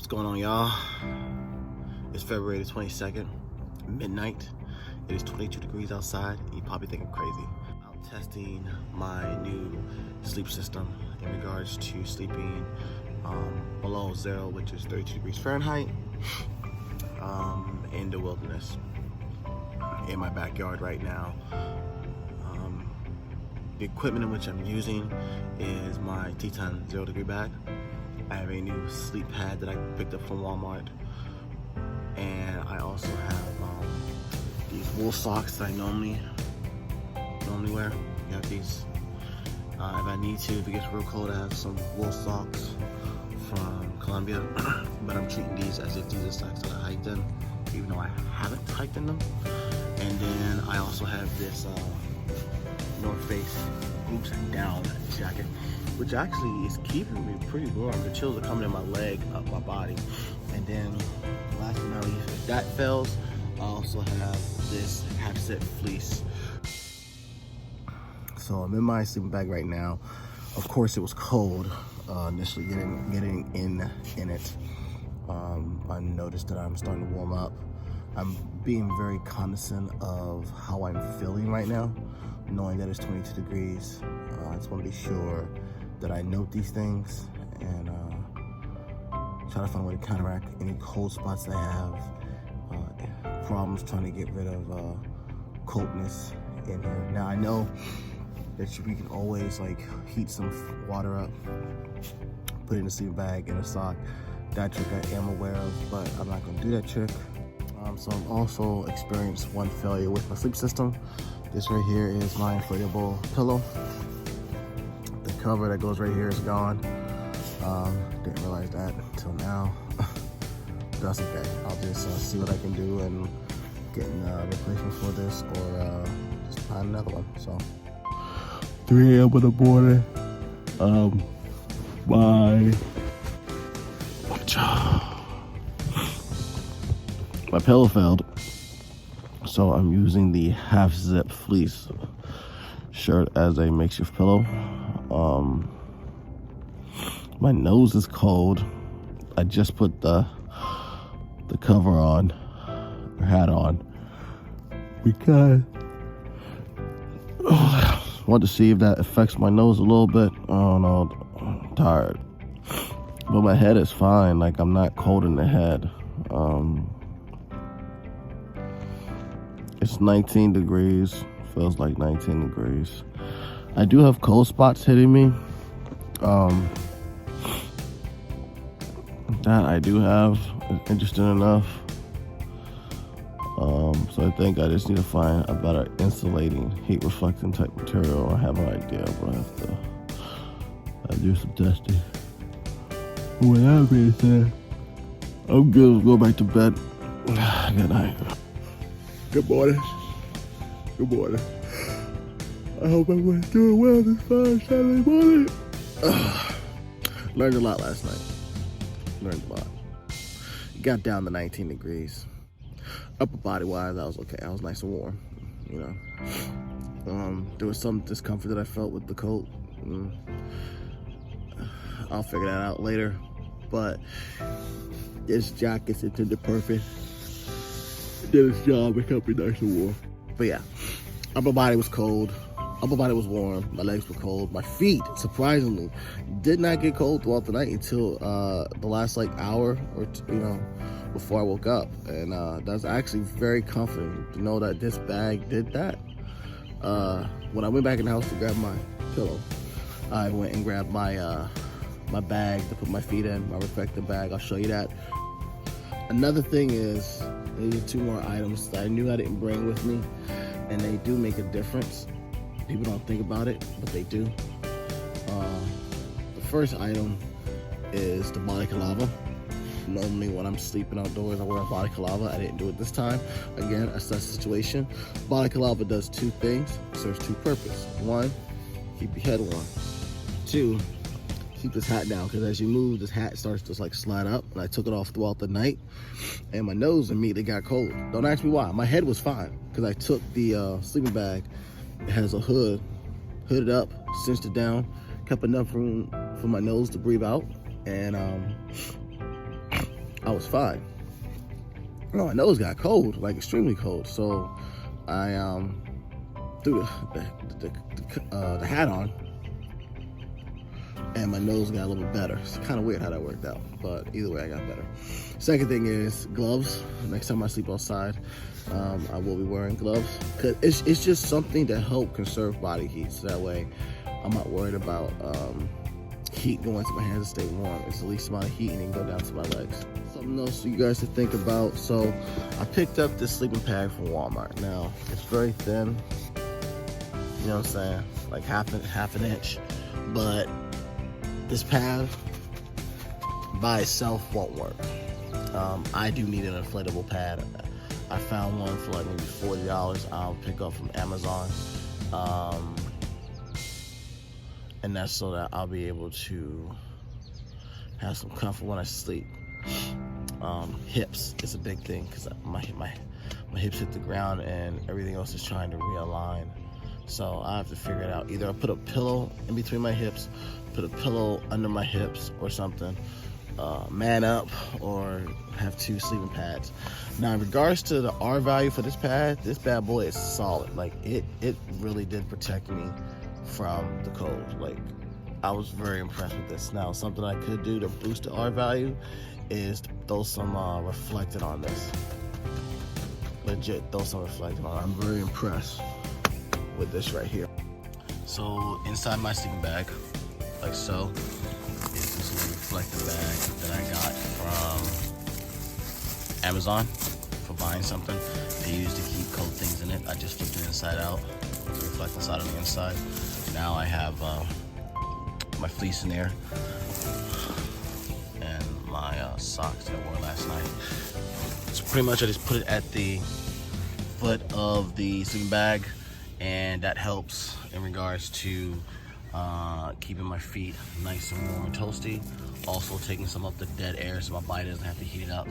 What's going on, y'all? It's February the 22nd, midnight. It is 22 degrees outside. You probably think I'm crazy. I'm testing my new sleep system in regards to sleeping below zero, which is 32 degrees Fahrenheit, in the wilderness, in my backyard right now. The equipment in which I'm using is my Teton 0 degree bag. I have a new sleep pad that I picked up from Walmart, and I also have these wool socks that I normally wear. You have these. If I need to, if it gets real cold, I have some wool socks from Columbia, but I'm treating these as if these are socks that I hiked in, even though I haven't hiked in them. And then I also have this North Face boots down jacket, which actually is keeping me pretty warm. The chills are coming in my leg, up my body. And then last but not least, if that fails, I also have this half-zip fleece. So I'm in my sleeping bag right now. Of course, it was cold initially getting in it. I noticed that I'm starting to warm up. I'm being very cognizant of how I'm feeling right now, knowing that it's 22 degrees. I just want to be sure that I note these things and try to find a way to counteract any cold spots that I have, problems trying to get rid of coldness in here. Now I know that we can always like heat some water up, put it in a sleeping bag, in a sock. That trick I am aware of, but I'm not going to do that trick. So I've also experienced one failure with my sleep system. This right here is my inflatable pillow. The cover that goes right here is gone. Didn't realize that until now. That's okay. I'll just see what I can do and get a replacement for this, or just find another one. So 3 a.m. in the morning. My pillow failed, so I'm using the half-zip fleece shirt as a makeshift pillow. My nose is cold. I just put the cover on, or hat on, because I want to see if that affects my nose a little bit. I don't know, I'm tired. But my head is fine, like I'm not cold in the head. It's 19 degrees, feels like 19 degrees. I do have cold spots hitting me. That I do have, interesting enough. So I think I just need to find a better insulating, heat reflecting type material. I have an idea, but I have to do some testing. With that being said, I'm good. Go back to bed. Good night. Good morning. Good morning. I hope everyone's doing well this fine Saturday morning. Learned a lot last night. Learned a lot. Got down to 19 degrees. Upper body wise, I was okay. I was nice and warm, you know. There was some discomfort that I felt with the coat. I'll figure that out later. But this jacket's intended perfect. It did its job. It kept me nice and warm. But yeah, upper body was cold. Upper body was warm. My legs were cold. My feet, surprisingly, did not get cold throughout the night until the last like hour or two, before I woke up. And that's actually very comforting to know that this bag did that. When I went back in the house to grab my pillow, I went and grabbed my my bag to put my feet in, my reflective bag. I'll show you that. Another thing is, these are 2 more items that I knew I didn't bring with me, and they do make a difference. People don't think about it, but they do. The first item is the balaclava. Normally when I'm sleeping outdoors, I wear a balaclava. I didn't do it this time. Again, assess the situation. Balaclava does 2 things, serves 2 purposes. 1, keep your head warm. 2, keep this hat down, because as you move, this hat starts to like slide up, and I took it off throughout the night, and my nose immediately got cold. Don't ask me why. My head was fine, because I took the sleeping bag. It has a hood, hooded up, cinched it down, kept enough room for my nose to breathe out, and was fine. No, my nose got cold, like extremely cold. So I threw the hat on, and my nose got a little bit better. It's kind of weird how that worked out, but either way, I got better. Second thing is gloves. Next time I sleep outside, I will be wearing gloves, because it's just something to help conserve body heat. So that way, I'm not worried about heat going to my hands to stay warm. It's the least amount of heat and it can go down to my legs. Something else for you guys to think about. So I picked up this sleeping pad from Walmart. Now, it's very thin. You know what I'm saying? Like half an inch. But this pad by itself won't work. I do need an inflatable pad. I found one for like maybe $40. I'll pick up from Amazon. And that's so that I'll be able to have some comfort when I sleep. Hips is a big thing, because my hips hit the ground and everything else is trying to realign. So I have to figure it out. Either I put a pillow in between my hips, put a pillow under my hips or something, man up, or have 2 sleeping pads. Now, in regards to the R value for this pad, this bad boy is solid. Like it really did protect me from the cold. Like, I was very impressed with this. Now, something I could do to boost the R value is to throw some reflectant on this. Legit, throw some reflectant on. I'm very impressed with this right here. So inside my sleeping bag, like so, is this little reflective bag that I got from Amazon for buying something. They used to keep cold things in it. I just flipped it inside out to reflect inside on the inside. Now I have my fleece in there and my socks that I wore last night. So pretty much I just put it at the foot of the sleeping bag, and that helps in regards to keeping my feet nice and warm and toasty. Also taking some of the dead air so my body doesn't have to heat it up,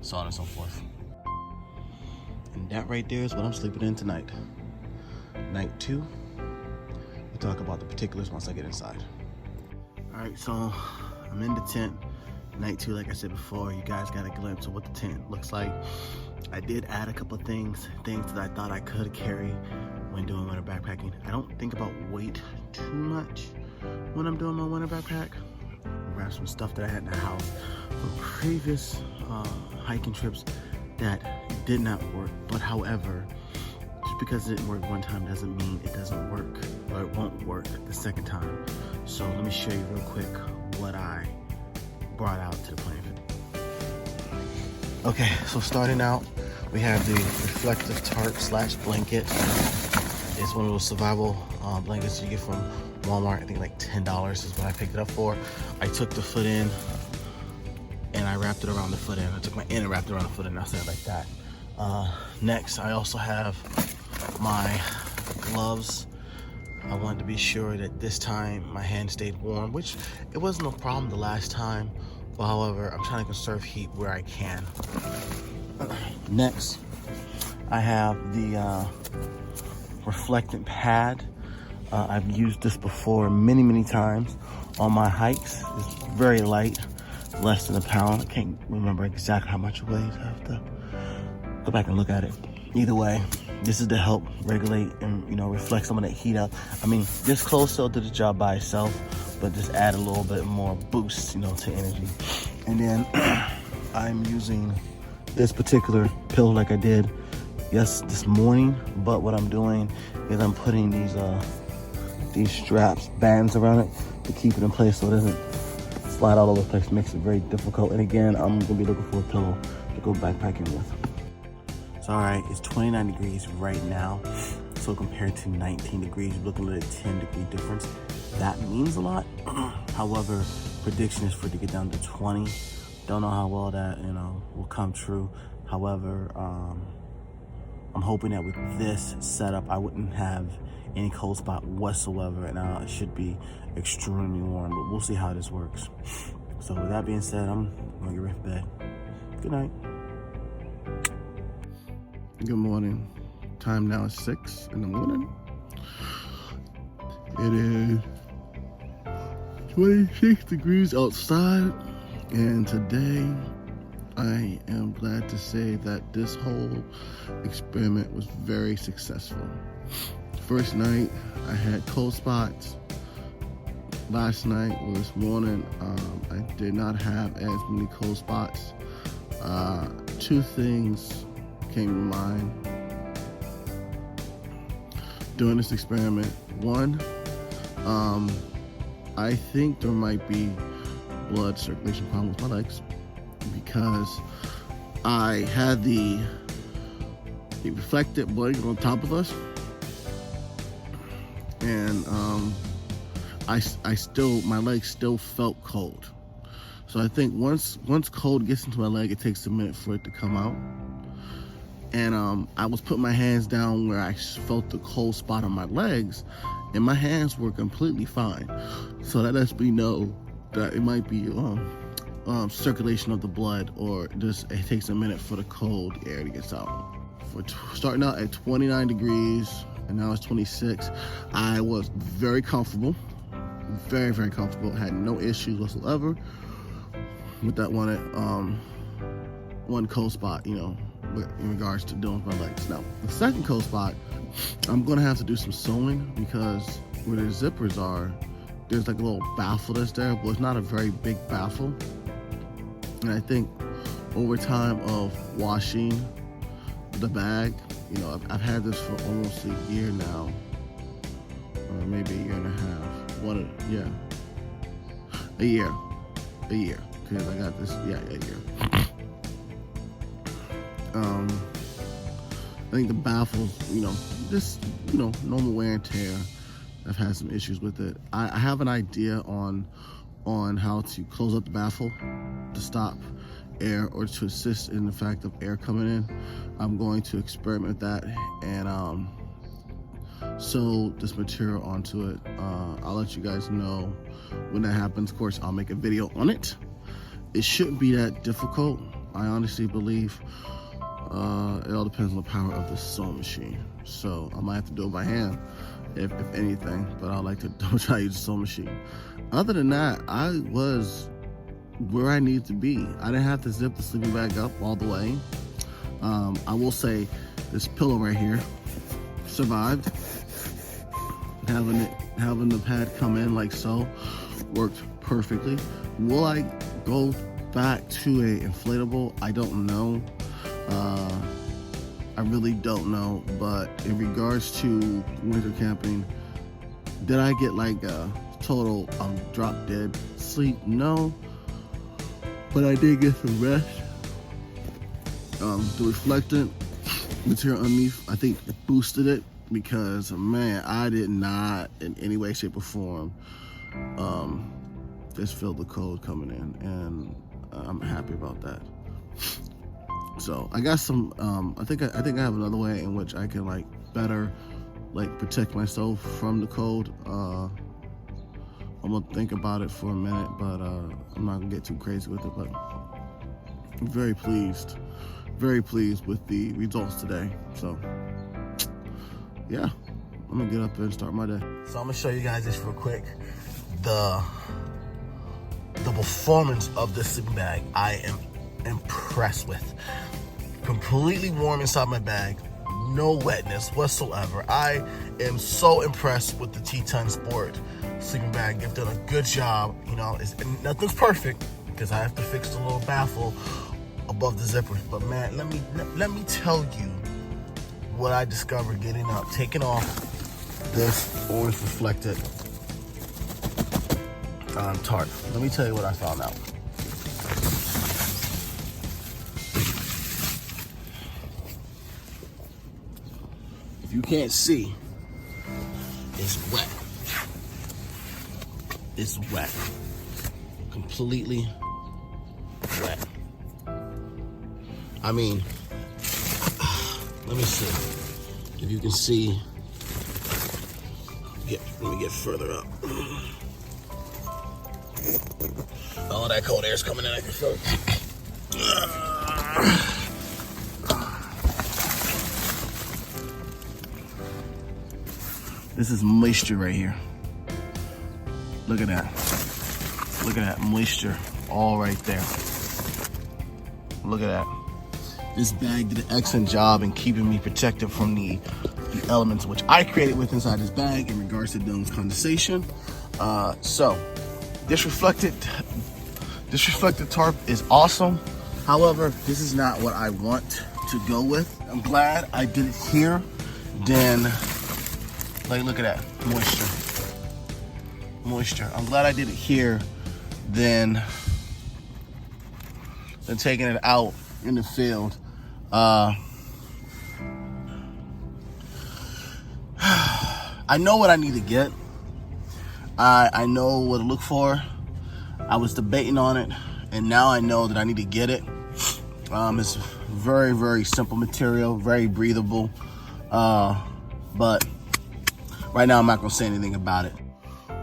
so on and so forth. And that right there is what I'm sleeping in tonight. Night 2. We'll talk about the particulars once I get inside. All right, so I'm in the tent. Night 2, like I said before, you guys got a glimpse of what the tent looks like. I did add a couple of things that I thought I could carry when doing winter backpacking. I don't think about weight too much when I'm doing my winter backpack. I grabbed some stuff that I had in the house from previous hiking trips that did not work. But however, just because it didn't work one time doesn't mean it doesn't work, or it won't work the second time. So let me show you real quick what I brought out to the plane. Okay, so starting out, we have the reflective tarp / blanket. It's one of those survival blankets you get from Walmart. I think like $10 is what I picked it up for. I took the foot in and I wrapped it around the foot end. I took my end and wrapped it around the foot end. I'll say it like that. Next, I also have my gloves. I wanted to be sure that this time my hand stayed warm, which it wasn't a problem the last time. But however, I'm trying to conserve heat where I can. Next, I have the reflectant pad. I've used this before many times on my hikes. It's very light, less than a pound. I can't remember exactly how much it weighs. I have to go back and look at it. Either way, this is to help regulate and, you know, reflect some of that heat up. I mean, this clothes still did the job by itself, but just add a little bit more boost, you know, to energy. And then I'm using this particular pillow like I did this morning, but what I'm doing is I'm putting these straps, bands around it to keep it in place so it doesn't slide all over the place. Makes it very difficult. And again, I'm gonna be looking for a pillow to go backpacking with. So all right, it's 29 degrees right now. So compared to 19 degrees, we're looking at a 10-degree difference. That means a lot. However, prediction is for it to get down to 20. Don't know how well that, you know, will come true. However, I'm hoping that with this setup, I wouldn't have any cold spot whatsoever, and it should be extremely warm, but we'll see how this works. So with that being said, I'm gonna get ready for bed. Good night. Good morning. Time now is 6 in the morning. It is 26 degrees outside, and today I am glad to say that this whole experiment was very successful. First night, I had cold spots. Last night or this morning, I did not have as many cold spots. Two things came to mind during this experiment. One, I think there might be blood circulation problem with my legs because I had the reflected blood on top of us, and my legs still felt cold. So I think once cold gets into my leg, it takes a minute for it to come out. And I was putting my hands down where I felt the cold spot on my legs, and my hands were completely fine. So that lets me know that it might be circulation of the blood, or just it takes a minute for the cold air to get out. For starting out at 29 degrees, and now it's 26, I was very comfortable, very, very comfortable. Had no issues whatsoever with that one cold spot, in regards to dealing with my legs. Now, the second cold spot, I'm gonna have to do some sewing because where the zippers are, there's like a little baffle that's there, but it's not a very big baffle. And I think over time of washing the bag, I've had this for almost a year now, or maybe a year and a half. A year, because I got this, a year. I think the baffles, normal wear and tear. I've had some issues with it. I have an idea on how to close up the baffle to stop air or to assist in the fact of air coming in. I'm going to experiment with that and sew this material onto it. I'll let you guys know when that happens. Of course, I'll make a video on it. It shouldn't be that difficult. I honestly believe it all depends on the power of the sewing machine. So I might have to do it by hand, if anything, but I like to try to use the sewing machine. Other than that, I was where I needed to be. I didn't have to zip the sleeping bag up all the way. I will say this pillow right here survived. Having the pad come in like so worked perfectly. Will I go back to a inflatable? I don't know. I really don't know. But in regards to winter camping, did I get like a total drop dead sleep? No, but I did get some rest. The reflectant material underneath, I think, boosted it, because man, I did not in any way, shape, or form just feel the cold coming in, and I'm happy about that. So I got some. I think I have another way in which I can better protect myself from the cold. I'm gonna think about it for a minute, but I'm not gonna get too crazy with it. But I'm very pleased with the results today. So yeah, I'm gonna get up and start my day. So I'm gonna show you guys this real quick. The performance of this sleeping bag, I am impressed with. Completely warm inside my bag, no wetness whatsoever. I am so impressed with the T10 Sport sleeping bag. They've done a good job. Nothing's perfect because I have to fix the little baffle above the zipper. But man, let me tell you what I discovered taking off this orange reflected tarp. Let me tell you what I found out. If you can't see, it's wet. It's wet. Completely wet. I mean, let me see if you can see. Let me get further up. Oh, that cold air's coming in. I can feel it. This is moisture right here. Look at that. Look at that moisture all right there. Look at that. This bag did an excellent job in keeping me protected from the elements which I created with inside this bag in regards to dealing with condensation. So this reflective tarp is awesome. However, this is not what I want to go with. I'm glad I did it here. Then, like, look at that, moisture. I'm glad I did it here than taking it out in the field. I know what I need to get. I know what to look for. I was debating on it, and now I know that I need to get it. It's very, very simple material, very breathable. But right now I'm not gonna say anything about it.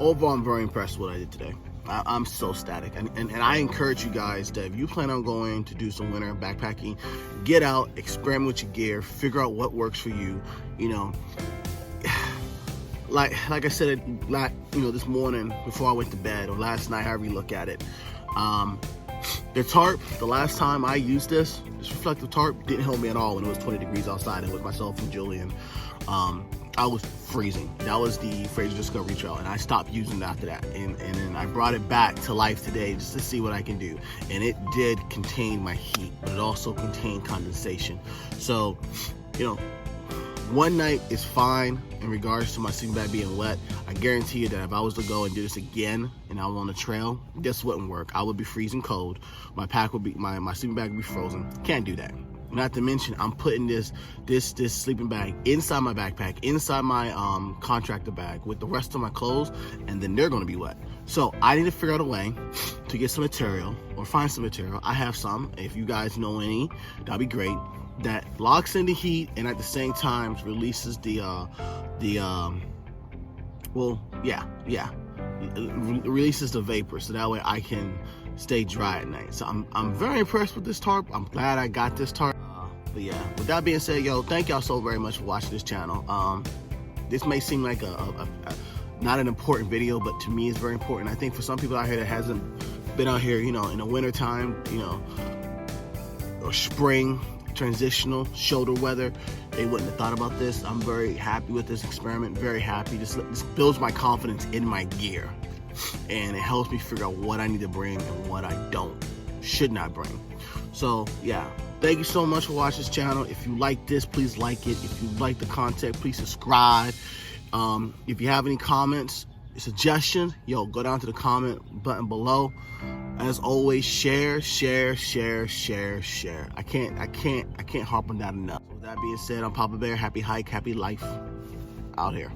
Overall, I'm very impressed with what I did today. I'm so ecstatic, and I encourage you guys that if you plan on going to do some winter backpacking, get out, experiment with your gear, figure out what works for you. You know, like I said, this morning before I went to bed, or last night, however you look at it, the tarp, the last time I used this reflective tarp didn't help me at all when it was 20 degrees outside and with myself and Julian. I was freezing. That was the Fraser Discovery Trail, and I stopped using it after that. And then I brought it back to life today just to see what I can do. And it did contain my heat, but it also contained condensation. So, you know, one night is fine in regards to my sleeping bag being wet. I guarantee you that if I was to go and do this again and I was on the trail, this wouldn't work. I would be freezing cold. My pack would be, my sleeping bag would be frozen. Can't do that. Not to mention, I'm putting this sleeping bag inside my backpack, inside my contractor bag with the rest of my clothes, and then they're gonna be wet. So I need to figure out a way to get some material or find some material. I have some. If you guys know any, that'd be great. That locks in the heat and at the same time releases releases the vapor, so that way I can stay dry at night. So I'm very impressed with this tarp. I'm glad I got this tarp. But yeah, with that being said, yo, thank y'all so very much for watching this channel. This may seem like a not an important video, but to me it's very important. I think for some people out here that hasn't been out here, you know, in the winter time, you know, or spring, transitional shoulder weather, they wouldn't have thought about this. I'm very happy with this experiment, very happy. This builds my confidence in my gear, and it helps me figure out what I need to bring and what I should not bring. So yeah, thank you so much for watching this channel. If you like this, please like it. If you like the content, please subscribe. If you have any comments, suggestions, yo, go down to the comment button below. As always, share. I can't harp on that enough. With that being said, I'm Papa Bear. Happy hike, happy life out here.